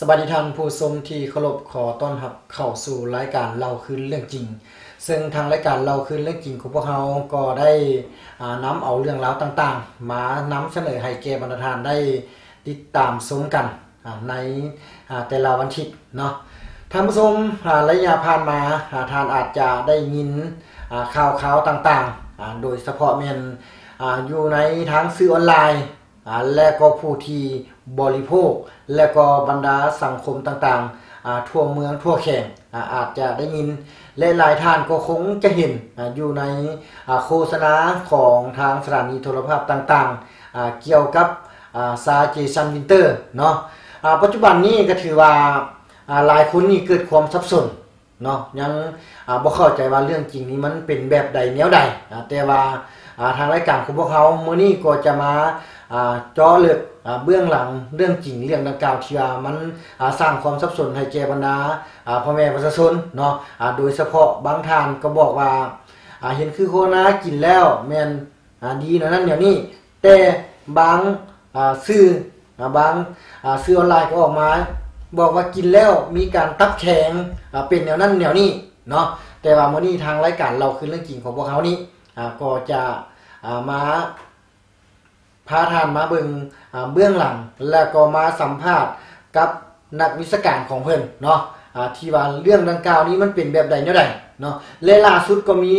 สวัสดีท่านผู้ชมที่เคารพขอต้อนรับเข้าสู่รายการเราคือเรื่องจริงซึ่งทางรายการเราคือเรื่องจริงของพวกเราก็ได้นำเอาเรื่องราวต่างๆมานำเสนอให้แก่บรรดาท่านได้ติดตามชมกันในแต่ละวันอาทิตย์เนาะท่านผู้ชมระยะผ่านมาท่านอาจจะได้ยินข่าวต่างๆโดยเฉพาะแม่นอยู่ในทางสื่อออนไลน์และก็ผู้ที่บริโภคและก็บรรดาสังคมต่างๆทั่วเมืองทั่วแข่งอาจจะได้ยินและหลายท่านก็คงจะเห็นอยู่ในโฆษณาของทางสถานีโทรภาพต่างๆเกี่ยวกับซาเจสันวินเตอร์เนาะปัจจุบันนี้ก็ถือว่าหลายคนนี่เกิดความสับสนเนาะยังบ่เข้าใจว่าเรื่องจริงนี้มันเป็นแบบใดแนวใดแต่ว่าทางรายการของพวกเขามื้อนี้ก็จะมาเจาะลึกเบื้องหลังเรื่องจริงเรื่องดังกล่าวที่ว่ามันสร้างความสับสนให้แก่บรรดาพ่อแม่ประชาชนเนาะโดยเฉพาะบางท่านก็บอกว่าเห็นคือโคนากินแล้วแม่นดีนั้นเดี๋ยวนี้แต่บางสื่อบางสื่อออนไลน์ก็ออกมาบอกว่ากินแล้วมีการตับแข็งเป็นแนวนั้นแนวนี้เนาะแต่ว่ามื้อนี้ทางรายการเราคือเรื่องจริงของพวกเขานี้ก็จะมาพาท่านมาเบิ่งเบื้องหลังแล้วก็มาสัมภาษณ์กับนักวิชาการของเพิ่นเนาะที่ว่าเรื่องดังกล่าวนี้มันเป็นแบบใดแนวใดเนาะและล่าสุดก็มี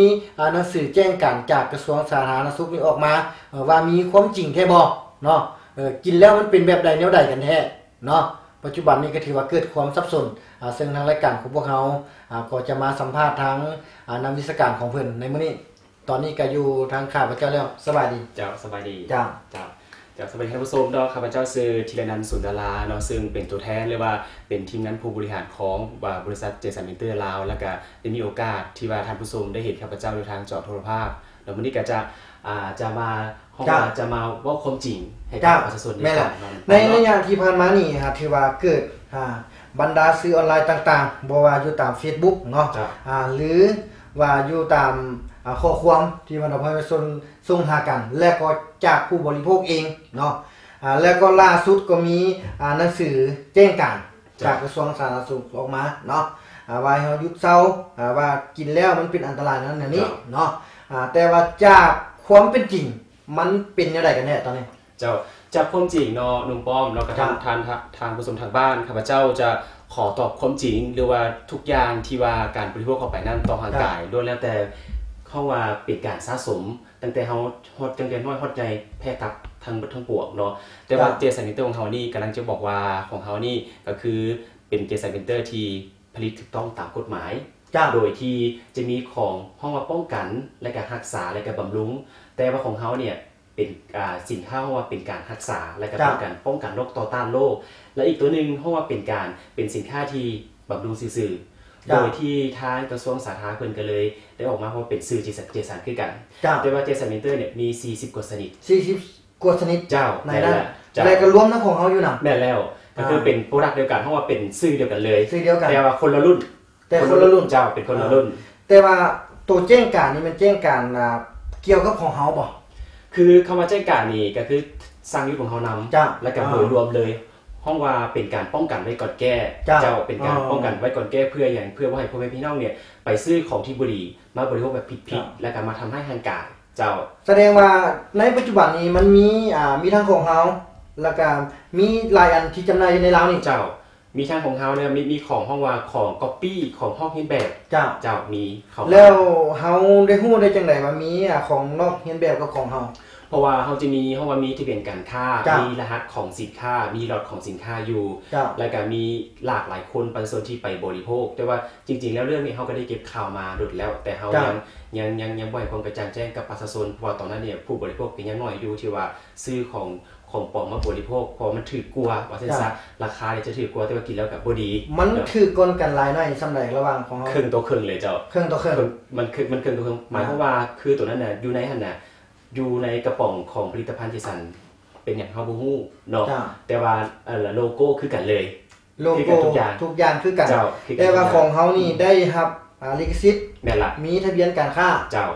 หนังสือแจ้งการจากกระทรวงสาธารณสุขนี้ออกมาว่ามีความจริงแท้บ่เนาะกินแล้วมันเป็นแบบใดแนวใดกันแท้เนาะปัจจุบันนี้ก็ถือว่าเกิดความสับสนซึ่งทางรายการของพวกเราก็จะมาสัมภาษณ์ทางนักวิชาการของเพิ่นในมื้อนี้ตอนนี้ก็อยู่ทางข้าพเจ้าแล้วสบายดีเจ้าสบายดีเจ้าสบายดีท่านผู้ชมเนาะข้าพเจ้าชื่อธีรนันท์สุนทราเนาะซึ่งเป็นตัวแทนหรือว่าเป็นทีมงานผู้บริหารของบริษัทเจสันวินเตอร์ลาวแล้วก็ได้มีโอกาสที่ว่าท่านผู้ชมได้เห็นข้าพเจ้าอยู่ทางจอโทรภาพแล้ววันนี้ก็จะมาจะมาว่าความจริงให้กับประชาชนในระยะที่ผ่านมานี่ครับที่ว่าเกิดบรรดาสื่อออนไลน์ต่างๆบ่ว่าอยู่ตาม Facebook เนาะหรือว่าอยู่ตามข้อความที่มันเอาไปส่งหากันและก็จากผู้บริโภคเองเนาะแล้วก็ล่าสุดก็มีหนังสือแจ้งการจากกระทรวงสาธารณสุขออกมาเนาะว่าเฮาหยุดเซาว่ากินแล้วมันเป็นอันตรายนั้นอย่างนี้เนาะแต่ว่าจากความเป็นจริงมันเป็นจังได๋กันแน่ตอนนี้เจ้าจากความจริงเนาะนุ่มป้อมแล้วก็ทางผู้ชมทางบ้านข้าพเจ้าจะขอตอบความจริงหรือว่าทุกอย่างที่ว่าการบริโภคเข้าไปนั้นต่อร่างกายโดยแล้วแต่เขาว่าเป็นการสะสมตั้งแต่เฮาฮอดจังได๋น้อยฮอดใหญ่แพ้ทับทั้งเบิดทั้งปวงเนาะแต่ว่าเจสันวินเตอร์ของเฮานี่กำลังจะบอกว่าของเฮานี่ก็คือเป็นเจสันวินเตอร์ที่ผลิตถูกต้องตามกฎหมายโดยที่จะมีของห้องว่าป้องกันและก็รักษาและก็บำรุงแต่ว่าของเฮาเนี่ยเป็นสินค้าว่าเป็นการรักษาและก็เป็นการป้องกันโรคต่อต้านโรคและอีกตัวนึงเพราะว่าเป็นสินค้าที่บำรุงซื่อโดยที่ทางกระทรวงสาธารณสุขเพิ่นก็เลยได้ออกมาเพราะเป็นชื่อเจสันคือกันแต่ว่าเจสันวินเตอร์เนี่ยมี40กว่าชนิด40กว่าชนิดเจ้าในนั้นแล้วก็รวมทั้งของเฮาอยู่นำแม่นแล้วก็คือเป็นโปรดักต์เดียวกันเพราะว่าเป็นชื่อเดียวกันเลยชื่อเดียวกันแต่ว่าคนละรุ่นแต่คนละรุ่นเจ้าเป็นคนละรุ่นแต่ว่าตัวแจ้งการนี่มันแจ้งการเกี่ยวกับของเฮาบ่คือคำว่าแจ้งการนี่ก็คือสร้างยุคของเฮานำและก็โดยรวมเลยห้องว่าเป็นการป้องกันไว้ก่อนแก้เจ้าเป็นการป้องกันไว้ก่อนแก้เพื่อว่าให้พ่อแม่พี่น้องเนี่ยไปซื้อของที่บ่ดีมาบริโภคแบบผิดๆแล้วก็มาทำให้ร่างกายเจ้าแสดงว่าในปัจจุบันนี้มันมีทั้งของเฮาแล้วก็มีหลายอันที่จำหน่ายในลาวนี่เจ้ามีทั้งของเฮาเนี่ยมีของห้องว่าของก๊อปปี้ของห้องเฮียนแบบเจ้ามีของแล้วเฮาได้ฮู้ได้จังได๋ว่ามีของนอกเฮียนแบบกับของเฮาเพราะว่าเขาจะมีห้องว่ามีทะเบียนการค้ามีรหัสของสินค้ามีล็อตของสินค้าอยู่แล้วก็มีหลากหลายคนประชาชนที่ไปบริโภคแต่ว่าจริงๆแล้วเรื่องนี้เขาก็ได้เก็บข่าวมาดุดแล้วแต่เขายังบ่ให้ความกระจ่างแจ้งกับประชาชนเพราะว่าตอนนั้นเนี่ยผู้บริโภคก็ยังน้อยอยู่ที่ว่าซื้อของปลอมมาบริโภคเพราะมันถือกลัวว่าซั่นซะราคาเนี่ยจะถือกลัวแต่ว่ากินแล้วก็บ่ดีมันคือกลกันหลายน้อยซำใดระหว่างของเฮาครึ่งต่อครึ่งเลยเจ้าครึ่งต่อครึ่งมันครึ่งต่อครึ่งหมายความว่าคือตัวนั้นน่ะอยู่ในหั่นน่ะอยู่ในกระป๋องของผลิตภัณฑ์เจสันเป็นอย่างเฮาบ่ฮู้เนาะแต่ว่าโลโก้คือกันเลยโลโก้ทุกอย่างคือกันแต่ว่าของเฮานี่ได้รับ ลิขสิทธิ์แม่นละมีทะเบียนการค้าเจ้า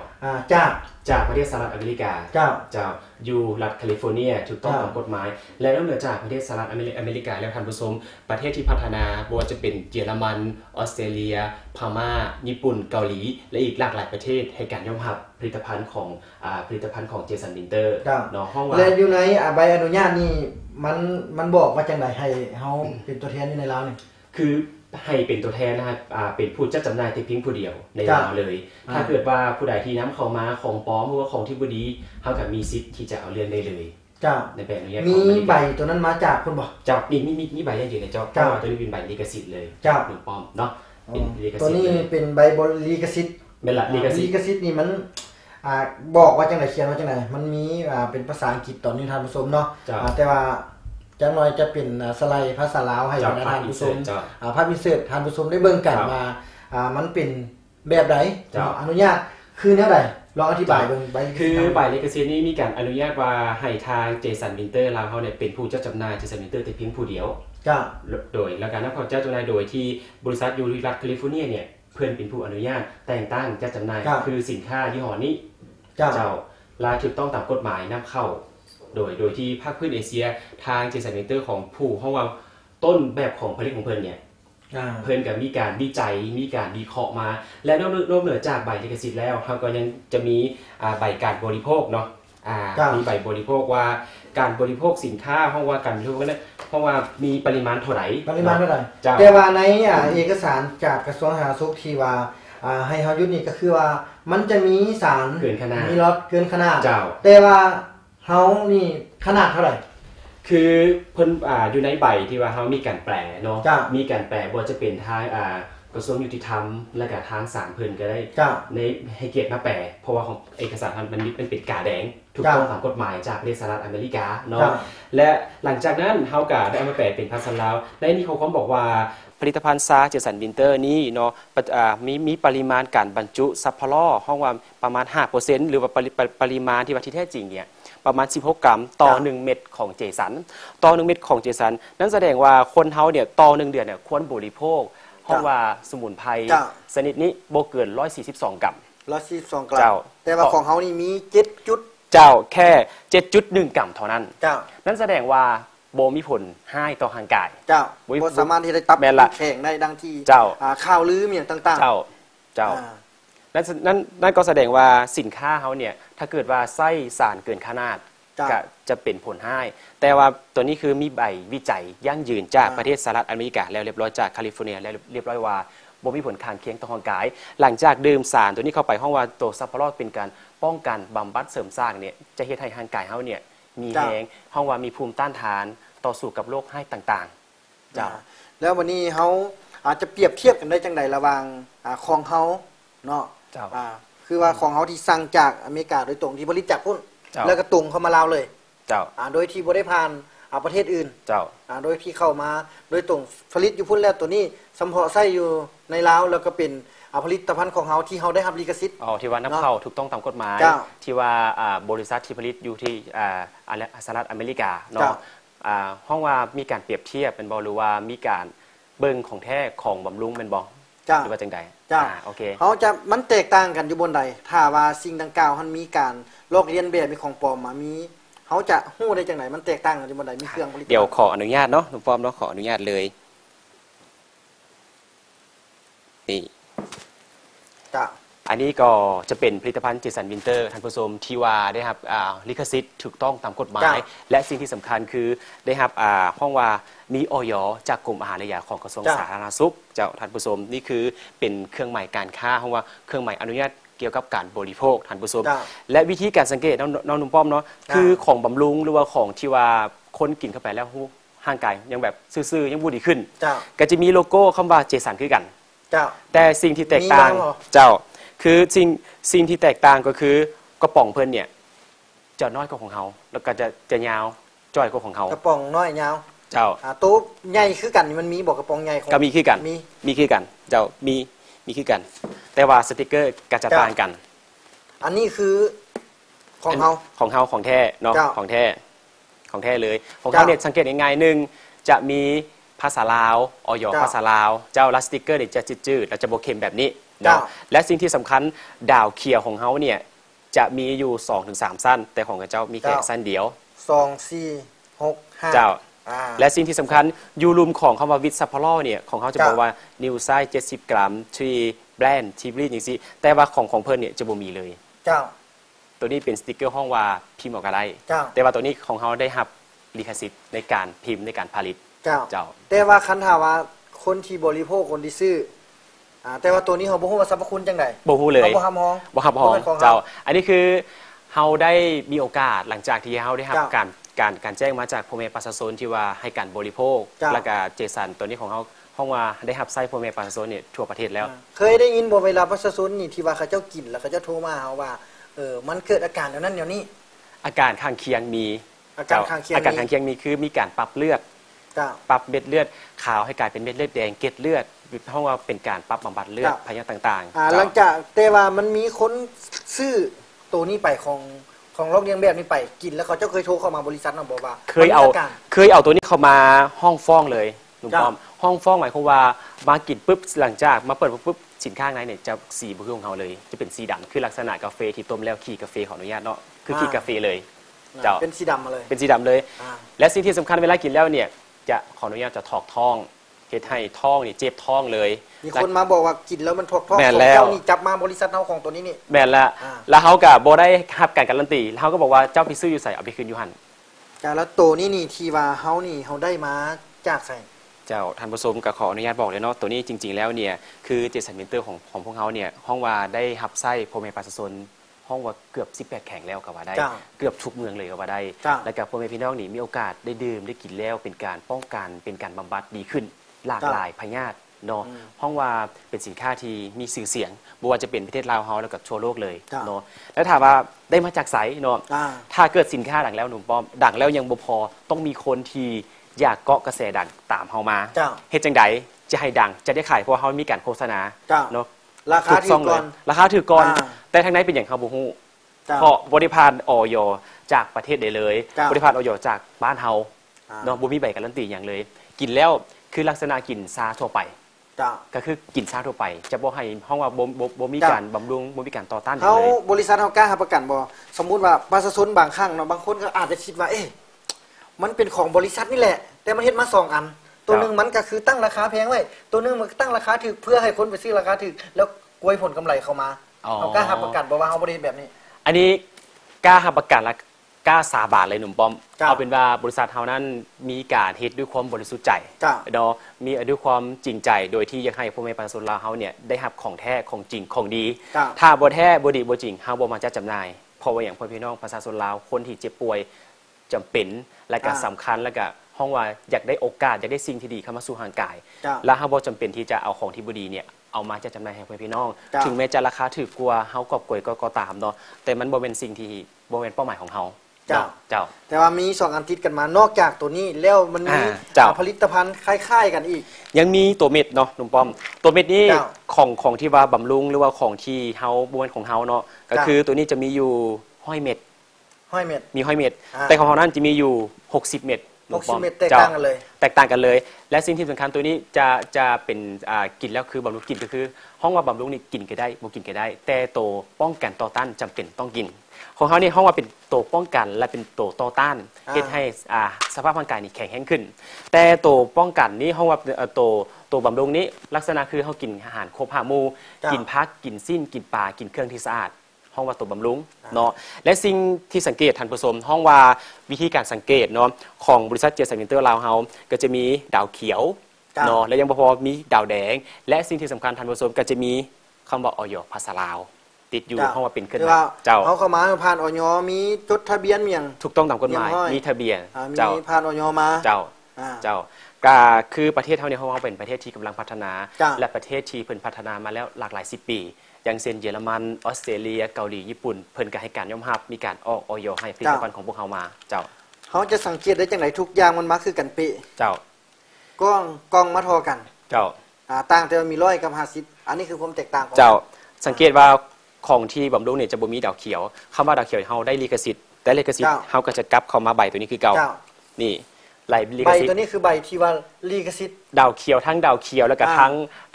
จากประเทศสหรัฐอเมริกาเจ้าอยู่รัฐแคลิฟอร์เนียถูกต้องตามกฎหมายและนอกเหนือจากประเทศสหรัฐอเมริกาแล้วท่านผู้ชมประเทศที่พัฒนาบ่ว่าจะเป็นเยอรมันออสเตรเลียพม่าญี่ปุ่นเกาหลีและอีกหลากหลายประเทศให้การยอมรับผลิตภัณฑ์ของเจสันวินเตอร์เนาะห้องว่าและอยู่ในใบอนุญาตนี่มันบอกว่าจังได๋ให้เฮาเป็นตัวแทนอยู่ในลาวนี่คือให้เป็นตัวแทนนะครับเป็นผู้จัดจำหน่ายแต่เพียงผู้เดียวในลาวเลยถ้าเกิดว่าผู้ใดที่นำเข้ามาของปลอมหรือว่าของที่บ่ดีเฮาก็มีสิทธิ์ที่จะเอาเรื่องได้เลยในแบบนี้มีใบตัวนั้นมาจากคุณบ่เจ้ามีใบอย่างอยู่ในเจ้าตัวนี้เป็นใบลิขสิทธิ์เลยหนึ่งปลอมเนาะเป็นลิขสิทธิ์ตัวนี้เป็นใบลิขสิทธิ์เป็นลิขสิทธิ์นี่มันบอกว่าจังได๋เขียนว่าจังได๋มันมีเป็นภาษาอังกฤษตอนนี้ท่านผู้ชมเนาะแต่ว่าจังหน่อยจะเป็นสไลด์ภาษาลาวให้ท่านผู้ชมภาพพิเศษท่านผู้ชมได้เบิ่งกันว่ามันเป็นแบบใดอนุญาตคือแนวใดลองอธิบายเบิ่งใบคือใบลิขสิทธิ์นี้มีการอนุญาตว่าให้ทางเจสันวินเตอร์ลาวเฮาเนี่ยเป็นผู้จัดจำหน่ายเจสันวินเตอร์แต่เพียงผู้เดียวโดยและการนำเข้าจัดจำหน่ายโดยที่บริษัทอยู่รัฐแคลิฟอร์เนียเนี่ยเพิ่นเป็นผู้อนุญาตแต่งตั้งจัดจำหน่ายคือสินค้ายี่ห้อนี้เจ้าลายถูกต้องตามกฎหมายนำเข้าโดยที่ภาคพื้นเอเชียทางเจสันวินเตอร์ของผู้ห้องว่าต้นแบบของผลิตของเพิ่นเนี่ยเพิ่นก็มีการวิจัยมีการวิเคราะห์มาและนอกเหนือจากใบลิขสิทธิ์แล้วเฮาก็ยังจะมีใบการบริโภคเนาะมีใบบริโภคว่าการบริโภคสินค้าห้องว่าการบริโภคนั้นเพราะว่ามีปริมาณเท่าไหร่แต่ว่าในเอกสารจากกระทรวงสาธารณสุขที่ว่าให้เฮายึดนี่ก็คือว่ามันจะมีสารเกินขนาดมีล็อตเกินขนาดแต่ว่าเฮานี่ขนาดเท่าไหร่คือเพิ่นอยู่ในใบที่ว่าเฮามีการแปลเนาะมีการแปลบ่ว่าจะเป็นทางกระทรวงยุติธรรมและก็ทางศาลเพิ่นก็ได้ในให้เกียรติมาแปลเพราะว่าของเอกสารมันเป็นกาแดงถูกต้องตามกฎหมายจากประเทศสหรัฐอเมริกาเนาะและหลังจากนั้นเฮาก็ได้เอามาแปลเป็นภาษาลาวในนี้เขาก็บอกว่าผลิตภัณฑ์ซาเจสันวินเตอร์นี้เนาะมีปริมาณการบรรจุซัพพลอห้องว่าประมาณ 5% หรือว่าปริมาณที่ว่าที่แท้จริงเนี่ยประมาณ16กรัมต่อ1เม็ดของเจสันต่อ1เม็ดของเจสันนั่นแสดงว่าคนเฮาเนี่ยต่อ1เดือนเนี่ยควรบริโภคเพราะว่าสมุนไพรชนิดนี้บ่เกิน142กรัม142กรัมแต่ว่าของเฮานี่มี7จุดแค่ 7.1 กรัมเท่านั้นนั่นแสดงว่าบ่มีผลให้ต่อร่างกายบ่สามารถที่จะตับแข็งได้ดังที่ข่าวลืออย่างต่างๆนั่นก็แสดงว่าสินค้าเฮาเนี่ยถ้าเกิดว่าใส่สารเกินขนาดก็จะเป็นผลให้แต่ว่าตัวนี้คือมีใบวิจัยยั่งยืนจากประเทศสหรัฐอเมริกาแล้วเรียบร้อยจากแคลิฟอร์เนียแล้วเรียบร้อยว่าบ่มีผลข้างเคียงต่อร่างกายหลังจากดื่มสารตัวนี้เข้าไปห้องว่าตัวซัพพลอเป็นการป้องกันบำบัดเสริมสร้างเนี่ยจะเฮ็ดให้ร่างกายเฮาเนี่ยมีแรงห้องว่ามีภูมิต้านทานต่อสู้กับโรคให้ต่างๆแล้ววันนี้เฮาอาจจะเปรียบเทียบกันได้จังได๋ระหว่างของเฮาเนาะคือว่าของเฮาที่สั่งจากอเมริกาโดยตรงที่ผลิตจากพุ่นแล้วก็ตรงเข้ามาลาวเลยโดยที่บ่ได้ผ่านประเทศอื่นโดยที่เข้ามาโดยตรงผลิตอยู่พุ่นแล้วตัวนี้สัมเพาะใช้อยู่ในลาวแล้วก็เป็นผลิตภัณฑ์ของเฮาที่เฮาได้รับลิขสิทธิ์ที่ว่านำเข้าถูกต้องตามกฎหมายที่ว่าบริษัทที่ผลิตอยู่ที่สหรัฐอเมริกาเนาะห้องว่ามีการเปรียบเทียบเป็นบ่หรือว่ามีการเบิ่งของแท้ของบำรุงเป็นบ่หรือว่าจังได๋โอเคเฮาจะมันแตกต่างกันอยู่บนใดถ้าว่าสิ่งดังกล่าวมันมีการลอกเลียนแบบมีของปลอมมามีเฮาจะฮู้ได้จังได๋มันแตกต่างกันอยู่บนใดมีเครื่องผลิตเดี๋ยวขออนุญาตเนาะลุงป้อมเนาะขออนุญาตเลยนี่อันนี้ก็จะเป็นผลิตภัณฑ์เจสันวินเตอร์ท่านผู้ชมที่ว่าได้รับลิขสิทธิ์ถูกต้องตามกฎหมายและสิ่งที่สำคัญคือได้รับห้องว่ามีอย.จากกรมอาหารและยาของกระทรวงสาธารณสุขเจ้าท่านผู้ชมนี่คือเป็นเครื่องหมายการค้าห้องว่าเครื่องหมายอนุญาตเกี่ยวกับการบริโภคท่านผู้ชมและวิธีการสังเกตน้องนุ่มป้อมเนาะคือของบำรุงหรือว่าของที่ว่าคนกินเข้าไปแล้วร่างกายยังแบบซื่อๆยังบ่ดีขึ้นก็จะมีโลโก้คำว่าเจสันคือกันแต่สิ่งที่แตกต่างคือสิ่งที่แตกต่างก็คือกระป๋องเพิ่นเนี่ยจะน้อยกว่าของเฮาแล้วก็จะยาวจ้อยกว่าของเฮากระป๋องน้อยยาวตู้ใหญ่คือกันมันมีบอกกระป๋องใหญ่ของก็มีคือกันมีคือกันมีคือกันแต่ว่าสติกเกอร์ก็จะต่างกันอันนี้คือของเฮาของแท้เนาะของแท้เลยของเฮาเนี่ยสังเกตง่ายๆนึงจะมีภ ภาษาลาวออยภาษาลาวเจ้าลัสติกเกอร์เนี่ยจะจืดๆเราจะโบเค็มแบบนี้เนาะและสิ่งที่สำคัญดาวเขียวของเขาเนี่ยจะมีอยู่ 2-3 สั้นแต่ของเจ้ามีแค่สั้นเดียว2 4 6 5เจ้าและสิ่งที่สำคัญยูรุมของคำว่าวิทซัพพลอเนี่ยของเขาจะบอกว่านิวไซส์70 กรัมทีแบรนด์ทีบรีดอย่างนี้แต่ว่าของเพิ่นเนี่ยจะบ่มีเลยเจ้าตัวนี้เป็นสติกเกอร์ห้องว่าพิมพ์ออกอะไรแต่ว่าตัวนี้ของเขาได้รับลิขสิทธิ์ในการพิมพ์ในการผลิตเจ้าแต่ว่าคันถามว่าคนที่บริโภคคนที่ซื้อแต่ว่าตัวนี้เขาบ่ฮู้ว่าสรรพคุณจังได๋บ่ฮู้เลยบ่ฮับฮ้องบ่ฮับฮ้องเจ้าอันนี้คือเฮาได้มีโอกาสหลังจากที่เฮาได้รับการแจ้งมาจากพ่อแม่ประชาชนที่ว่าให้การบริโภคแล้วก็เจสันตัวนี้ของเฮาห้องว่าได้รับใช้พ่อแม่ประชาชนเนี่ยทั่วประเทศแล้วเคยได้ยินบ่เวลาประชาชนนี่ที่ว่าเขาเจ้ากินแล้วเขาเจ้าโทรมาเฮาว่ามันเกิดอาการแนวนั้นแนวนี้อาการข้างเคียงมีอาการข้างเคียงมีคือมีการปรับเลือดปรับเม็ดเลือดขาวให้กลายเป็นเม็ดเลือดแดงเกล็ดเลือดเพราะว่าเป็นการปรับบำบัดเลือดพยาธิต่างๆหลังจากแต่ว่ามันมีคนซื้อตัวนี้ไปของโรคเลี้ยงแบบนี้ไปกินแล้วเขาเจ้าเคยโทรเข้ามาบริษัทเนาะบอกว่าเคยเอาตัวนี้เข้ามาห้องฟ้องเลยลุงป้อมห้องฟ้องหมายความว่ามากินปุ๊บหลังจากมาเปิดปุ๊บสินค้าในเนี่ยจะสีบ่คือของเขาเลยจะเป็นสีดำคือลักษณะกาแฟที่ต้มแล้วขี้กาแฟขออนุญาตเนาะคือขี้กาแฟเลยเจ้าเป็นสีดำมาเลยเป็นสีดำเลยและสิ่งที่สำคัญเวลากินแล้วเนี่ยจะขออนุญาตจะถอกท้องเฮ็ดให้ท้องนี่เจ็บท้องเลยมีคนมาบอกว่ากินแล้วมันถอกท้องของเจ้านี่จับมาบริษัทเฮาของตัวนี้นี่แม่นแล้วเฮาก็บ่ได้รับการการันตีเฮาก็บอกว่าเจ้าไปซื้ออยู่ไสเอาไปคืนอยู่หั่นแล้วตัวนี้นี่ที่ว่าเฮานี่เฮาได้มาจากไสเจ้าท่านผู้ชมก็ขออนุญาตบอกเลยเนาะตัวนี้จริงๆแล้วเนี่ยคือเจสันเมนเตอร์ของพวกเฮาเนี่ยห้องว่าได้รับใช้พ่อแม่ประชาชนห้องว่าเกือบ18แข่งแล้วก็ว่าได้เกือบทุกเมืองเลยก็ว่าได้แล้วก็พ่อแม่พี่น้องนี่มีโอกาสได้ดื่มได้กินแล้วเป็นการป้องกันเป็นการบำบัดดีขึ้นหลากหลายพยาธิเนาะห้องว่าเป็นสินค้าที่มีชื่อเสียงบ่ว่าจะเป็นประเทศลาวเฮาแล้วก็ทั่วโลกเลยเนาะแล้วถามว่าได้มาจากไสเนาะถ้าเกิดสินค้าดังแล้วหนุ่มป้อมดังแล้วยังบ่พอต้องมีคนที่อยากเกาะกระแสดังตามเฮามาเฮ็ดจังได๋จะให้ดังจะได้ขายเพราะเฮามีการโฆษณาเนาะราคาถูกก่อนแต่ทางไหนเป็นหยังเฮาบ่ฮู้เพราะบริพารอย.จากประเทศใดเลยบริพารอย.จากบ้านเฮาเนาะบ่มีใบการันตีหยังเลยกินแล้วคือลักษณะกินซาทั่วไปก็คือกินซาทั่วไปจะบ่ให้ห้องว่าบ่มีการบำรุงบ่มีการต่อต้านเลยเฮาบริษัทเฮากล้ารับประกันบ่สมมุติว่าประชาชนบางครั้งเนาะบางคนก็อาจจะคิดว่ามันเป็นของบริษัทนี่แหละแต่มันเฮ็ดมา2อันตัวนึงมันก็คือตั้งราคาแพงไว้ตัวนึงมันตั้งราคาถูกเพื่อให้คนไปซื้อราคาถูกแล้วกวยผลกำไรเข้ามาเฮากล้ารับประกันบ่ว่าเฮาบ่ได้แบบนี้อันนี้กล้ารับประกันและกล้าสาบานเลยหนุ่มป้อมเอาเป็นว่าบริษัทเฮานั้นมีการเฮ็ดด้วยความบริสุทธิ์ใจเนาะมีด้วยความจริงใจโดยที่อยากให้พ่อแม่ประชาชนลาวเฮาเนี่ยได้รับของแท้ของจริงของดีถ้าบ่แท้บ่ดีบ่จริงเฮาบ่มาจัดจำหน่ายเพราะว่าอย่างพ่อพี่น้องประชาชนลาวคนที่เจ็บป่วยจำเป็นและก็สำคัญและก็ห้องว่าอยากได้โอกาสอยากได้สิ่งที่ดีเข้ามาสู่ร่างกายและเฮาบ่จำเป็นที่จะเอาของที่บ่ดีเนี่ยเอามาจัดจำหน่ายให้พี่น้องถึงแม้จะราคาถูกกว่าเฮากอบกวยก็ตามเนาะแต่มันบ่เป็นสิ่งที่บ่เป็นเป้าหมายของเฮาเจ้าแต่ว่ามี2อันติดกันมานอกจากตัวนี้แล้วมันมีผลิตภัณฑ์คล้ายๆกันอีกยังมีตัวเม็ดเนาะลุงป้อมตัวเม็ดนี้ของที่ว่าบำรุงหรือว่าของที่เฮาบ่เป็นของเฮาเนาะก็คือตัวนี้จะมีอยู่ห้อยเม็ดมีห้อยเม็ดแต่ของเฮานั้นจะมีอยู่60เม็ด60เม็ดแตกต่างกันเลยและสิ่งที่สำคัญตัวนี้จะเป็นกินแล้วคือบำรุงกินก็คือห้องว่าบำรุงนี่กินก็ได้บ่กินก็ได้แต่ตัวป้องกันต่อต้านจำเป็นต้องกินของเขานี่ห้องว่าเป็นตัวป้องกันและเป็นตัวต่อต้านเฮ็ดให้สภาพร่างกายนี่แข็งแรงขึ้นแต่ตัวป้องกันนี่ห้องว่าตัวบำรุงนี้ลักษณะคือเฮากินอาหารครบ5หมู่กินผักกินสิ้นกินปลากินเครื่องที่สะอาดห้องว่าตัวบำรุงเนาะและสิ่งที่สังเกตท่านผู้ชมห้องว่าวิธีการสังเกตเนาะของบริษัทเจสันมินเตอร์ลาวเฮาก็จะมีดาวเขียวเนาะและยังบ่พอมีดาวแดงและสิ่งที่สำคัญท่านผู้ชมก็จะมีคำว่าอย.ภาษาลาวติดอยู่ห้องว่าเป็นขึ้นมาเจ้าเขาเข้ามาผ่านอย.มีจดทะเบียนเมียงถูกต้องตามกฎหมายมีทะเบียนเจ้ามีผ่านอย.มาเจ้าก็คือประเทศเฮาเนี่ยเฮาเป็นประเทศที่กำลังพัฒนาและประเทศที่เพิ่นพัฒนามาแล้วหลากหลาย10ปีอย่างเช่นเยอรมันออสเตรเลียเกาหลีญี่ปุ่นเพิ่นก็ให้การยอมรับมีการออกอย.ให้ผลิตภัณฑ์ของพวกเฮามาเจ้าเฮาจะสังเกตได้จังได๋ทุกอย่างมันมาคือกันเป๊ะเจ้าก้องมาทอกันเจ้าต่างแต่มี100กับ50อันนี้คือความแตกต่างของเจ้าสังเกตว่าของที่บำรุงเนี่ยจะบ่มีดาวเขียวคำว่าดาวเขียวเฮาได้ลิขสิทธิ์แต่ลิขสิทธิ์เฮาก็จะกลับเข้ามาใบตัวนี้คือเก่านี่ ใบลิข ใบ สิท ตัว ธิ์ นี้คือใบที่ว่าลิขสิทธิ์ ดาวเขียวทั้งดาวเขียวแล้วก็ อ่า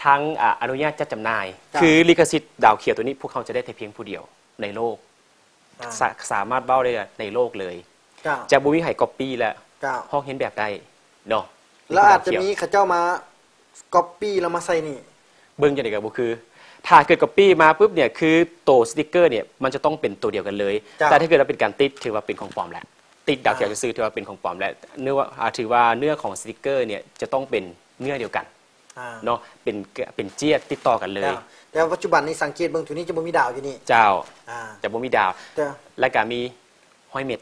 ทั้งอนุญาตจัดจำหน่าย จ้ะ คือลิขสิทธิ์ดาวเขียวตัวนี้พวกเขาจะได้แต่เพียงผู้เดียวในโลก สามารถเบ้าได้ในโลกเลย เจ้า จะบุวิไห่ก๊อปปี้แล้ว เจ้า ห้องเห็นแบบได้เนาะ แล้วอาจจะมีเขาเจ้ามาก๊อปปี้แล้วมาใส่นี่ เบิ้งอย่างไรกับบุคือ ถ้าเกิดก๊อปปี้มาปุ๊บเนี่ยคือตัวสติกเกอร์เนี่ยมันจะต้องเป็นตัวเดียวกันเลย จ้ะ แต่ถ้าเกิดเราเป็นการติดถือว่าเป็นของปลอมแล้วติดดาวเขียวจะซื้อถือว่าเป็นของปลอมแล้วเนื้อว่าถือว่าเนื้อของสติกเกอร์เนี่ยจะต้องเป็นเนื้อเดียวกัน อ่า เนาะเป็นเจี๊ยดติดต่อกันเลย เจ้าแต่ว่าปัจจุบันนี้สังเกตเบิ่งตัวนี้จะบ่มีดาวอยู่นี่ เจ้า อ่า จะบ่มีดาว เจ้า และก็มีห้อยเม็ด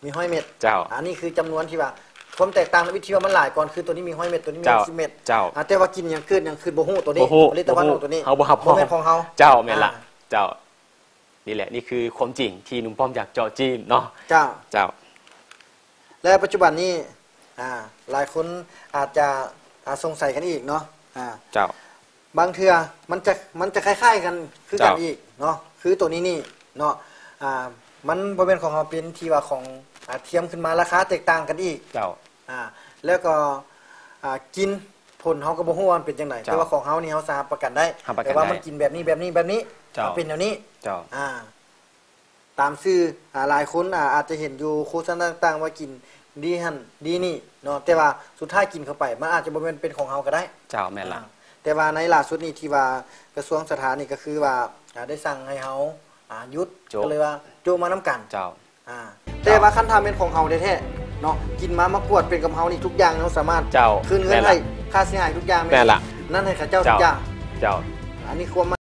มีห้อยเม็ด เจ้า อันนี้คือจำนวนที่ว่าความแตกต่างในวิธีว่ามันหลายก่อนคือตัวนี้มีห้อยเม็ดตัวนี้มี เจ้า 10เม็ด เจ้า แต่ว่ากินยังคืนบ่ฮู้ตัวนี้ บ่ฮู้ ผลิตภัณฑ์ของตัวนี้ เฮาบ่ฮับ แม่นของเฮา เจ้าแม่นละ อ่า เจ้านี่แหละนี่คือความจริงที่หนุ่มป้อมอยากเจาะจีนเนาะ เจ้า เจ้า และปัจจุบันนี้หลายคนอาจจะสงสัยกันอีกเนาะ เจ้า บางเทื่อมันจะคล้ายๆกันคือกัน เจ้า อีกเนาะคือตัวนี้นี่เนาะมันบ่เป็นของเฮาเป็นที่ว่าของเทียมขึ้นมาราคาแตกต่างกันอีก เจ้า แล้วก็กินผลเฮาก็บ่ฮู้ว่ามันเป็นจังได เจ้า แต่ว่าของเฮานี่เฮาสามารถประกันได้ รับประกัน แต่ว่า ได้ มันกินแบบนี้ เจ้า เป็นแนวนี้ เจ้า ตามชื่อหลายคนอาจจะเห็นอยู่โฆษณาต่างๆว่ากินดีหั่นดีนี่เนาะแต่ว่าสุดท้ายกินเข้าไปมันอาจจะบ่แม่นเป็นของเฮาก็ได้ เจ้าแม่นละ แต่ว่าในล่าสุดนี้ที่ว่ากระทรวงสถานนี่ก็คือว่าได้สั่งให้เฮาหยุด โจ๊ะ ก็เลยว่าโจมานํกัน เจ้า แต่ว่าคันทำเป็นของเฮาแท้ๆเนาะกินมามากวดเป็นกับเฮานี่ทุกอย่างเราสามารถ เจ้า คืนเงิน แม่น ให้ ละ ค่าเสียหายทุกอย่าง แม่นละ นั่นให้ข้าเจ้าทุกอย่าง เจ้า อันนี้ความ